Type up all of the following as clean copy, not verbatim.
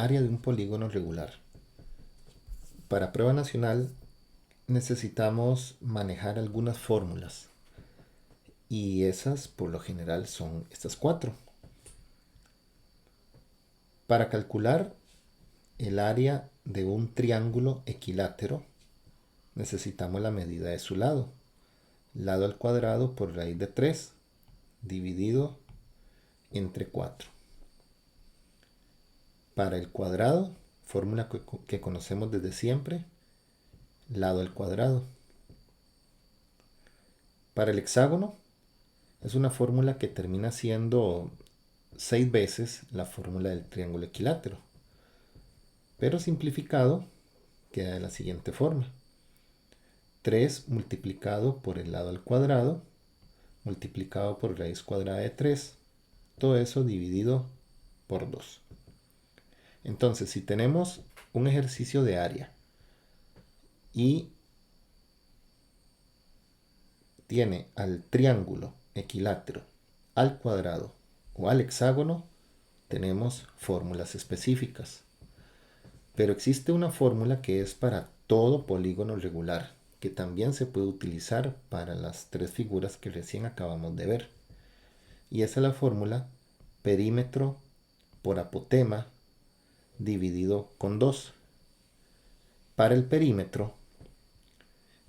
área de un polígono regular. Para prueba nacional necesitamos manejar algunas fórmulas y esas por lo general son estas cuatro. Para calcular el área de un triángulo equilátero necesitamos la medida de su lado. Lado al cuadrado por raíz de 3 dividido entre 4. Para el cuadrado, fórmula que conocemos desde siempre, lado al cuadrado. Para el hexágono, es una fórmula que termina siendo 6 veces la fórmula del triángulo equilátero. Pero simplificado, queda de la siguiente forma. 3 multiplicado por el lado al cuadrado, multiplicado por raíz cuadrada de 3. Todo eso dividido por 2. Entonces, si tenemos un ejercicio de área y tiene al triángulo equilátero, al cuadrado o al hexágono, tenemos fórmulas específicas. Pero existe una fórmula que es para todo polígono regular, que también se puede utilizar para las tres figuras que recién acabamos de ver. Y esa es la fórmula perímetro por apotema dividido con 2. Para el perímetro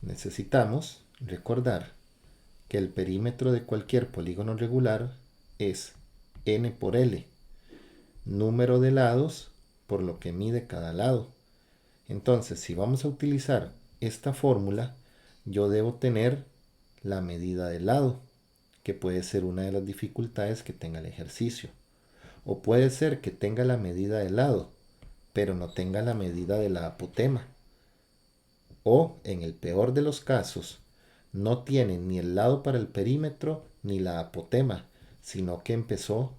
necesitamos recordar que el perímetro de cualquier polígono regular es n por L, número de lados por lo que mide cada lado. Entonces, si vamos a utilizar esta fórmula, yo debo tener la medida del lado, que puede ser una de las dificultades que tenga el ejercicio. O puede ser que tenga la medida del lado, pero no tenga la medida de la apotema. O, en el peor de los casos, no tiene ni el lado para el perímetro ni la apotema, sino que empezó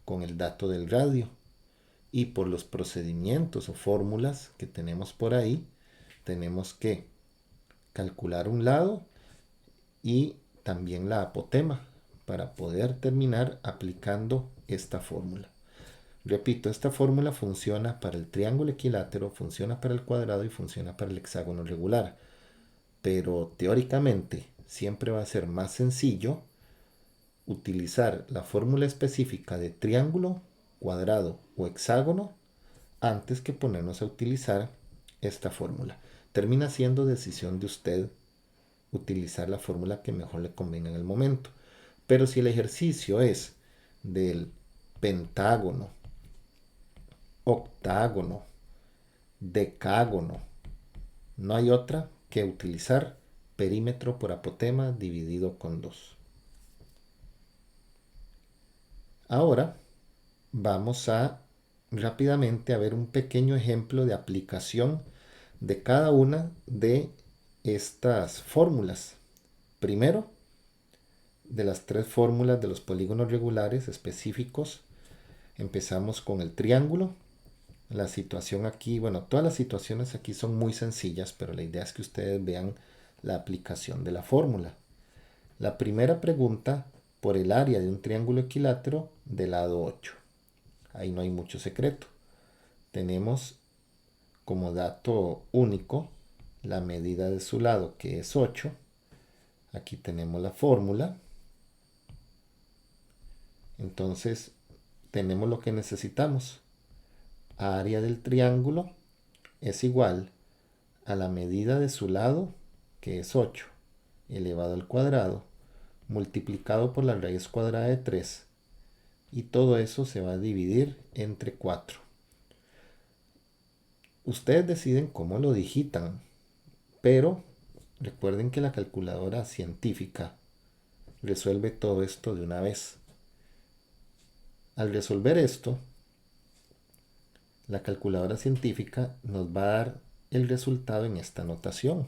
con el dato del radio. Y por los procedimientos o fórmulas que tenemos por ahí, tenemos que calcular un lado y también la apotema para poder terminar aplicando esta fórmula. Repito, esta fórmula funciona para el triángulo equilátero, funciona para el cuadrado y funciona para el hexágono regular. Pero teóricamente siempre va a ser más sencillo utilizar la fórmula específica de triángulo, cuadrado o hexágono antes que ponernos a utilizar esta fórmula. Termina siendo decisión de usted utilizar la fórmula que mejor le convenga en el momento. Pero si el ejercicio es del pentágono, octágono, decágono, no hay otra que utilizar perímetro por apotema dividido con 2. Ahora vamos a rápidamente a ver un pequeño ejemplo de aplicación de cada una de estas fórmulas. Primero, de las tres fórmulas de los polígonos regulares específicos, empezamos con el triángulo. La situación aquí, bueno, todas las situaciones aquí son muy sencillas, pero la idea es que ustedes vean la aplicación de la fórmula. La primera pregunta por el área de un triángulo equilátero de lado 8. Ahí no hay mucho secreto. Tenemos como dato único la medida de su lado, que es 8. Aquí tenemos la fórmula. Entonces, tenemos lo que necesitamos. Área del triángulo es igual a la medida de su lado, que es 8, elevado al cuadrado, multiplicado por la raíz cuadrada de 3. Y todo eso se va a dividir entre 4. Ustedes deciden cómo lo digitan, pero recuerden que la calculadora científica resuelve todo esto de una vez. Al resolver esto, la calculadora científica nos va a dar el resultado en esta notación.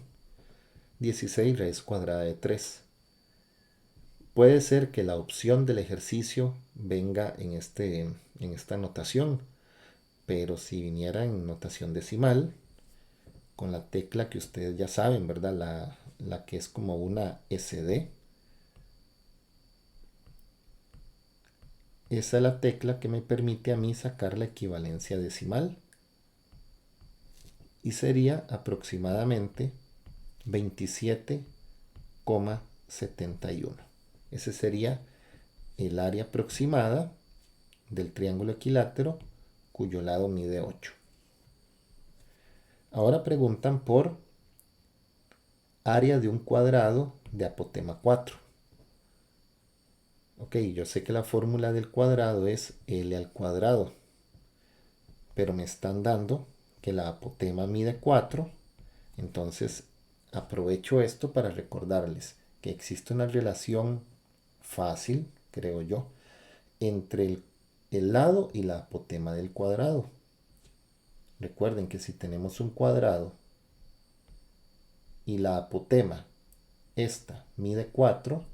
16 raíz cuadrada de 3. Puede ser que la opción del ejercicio venga en esta notación, pero si viniera en notación decimal, con la tecla que ustedes ya saben, ¿verdad? La que es como una SD. Esa es la tecla que me permite a mí sacar la equivalencia decimal, y sería aproximadamente 27,71. Ese sería el área aproximada del triángulo equilátero cuyo lado mide 8. Ahora preguntan por área de un cuadrado de apotema 4. Ok, yo sé que la fórmula del cuadrado es L al cuadrado, pero me están dando que la apotema mide 4, entonces aprovecho esto para recordarles que existe una relación fácil, creo yo, entre el lado y la apotema del cuadrado. Recuerden que si tenemos un cuadrado y la apotema, esta, mide 4,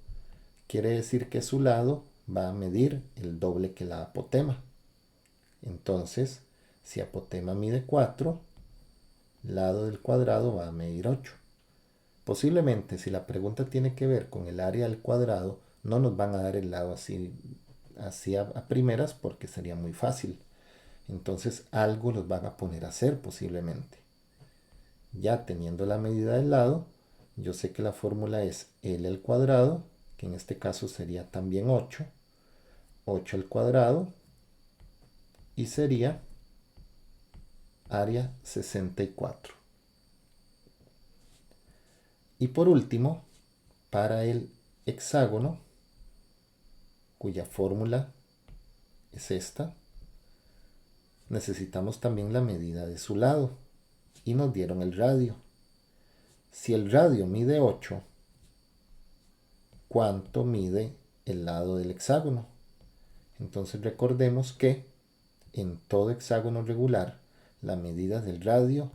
quiere decir que su lado va a medir el doble que la apotema. Entonces, si apotema mide 4, lado del cuadrado va a medir 8. Posiblemente, si la pregunta tiene que ver con el área del cuadrado, no nos van a dar el lado así a primeras porque sería muy fácil. Entonces, algo los van a poner a hacer posiblemente. Ya teniendo la medida del lado, yo sé que la fórmula es L al cuadrado, que en este caso sería también 8. 8 al cuadrado y sería área 64. Y por último, para el hexágono, cuya fórmula es esta, necesitamos también la medida de su lado y nos dieron el radio. Si el radio mide 8, ¿cuánto mide el lado del hexágono? Entonces recordemos que en todo hexágono regular la medida del radio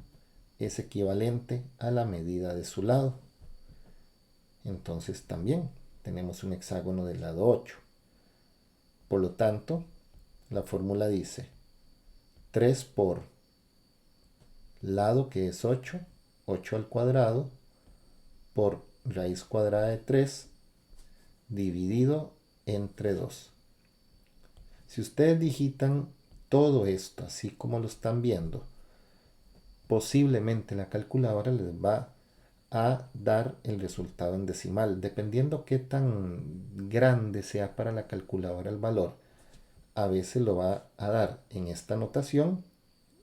es equivalente a la medida de su lado. Entonces también tenemos un hexágono del lado 8. Por lo tanto, la fórmula dice 3 por lado, que es 8, 8 al cuadrado, por raíz cuadrada de 3, dividido entre 2. Si ustedes digitan todo esto así como lo están viendo, posiblemente la calculadora les va a dar el resultado en decimal, dependiendo qué tan grande sea para la calculadora el valor. A veces lo va a dar en esta notación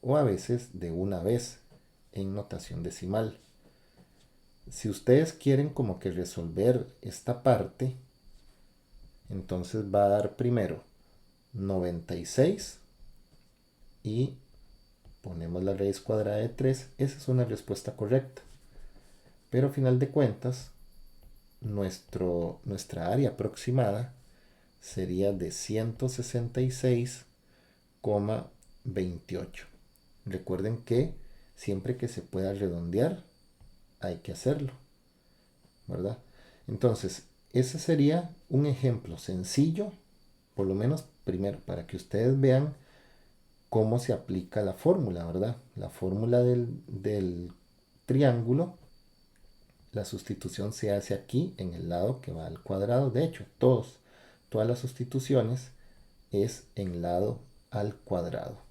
o a veces de una vez en notación decimal. Si ustedes quieren como que resolver esta parte, entonces va a dar primero 96 y ponemos la raíz cuadrada de 3. Esa es una respuesta correcta. Pero a final de cuentas, nuestra área aproximada sería de 166,28. Recuerden que siempre que se pueda redondear, hay que hacerlo, ¿verdad? Entonces, ese sería un ejemplo sencillo, por lo menos primero, para que ustedes vean cómo se aplica la fórmula, ¿verdad? La fórmula del triángulo, la sustitución se hace aquí en el lado que va al cuadrado. De hecho, todas las sustituciones es en lado al cuadrado.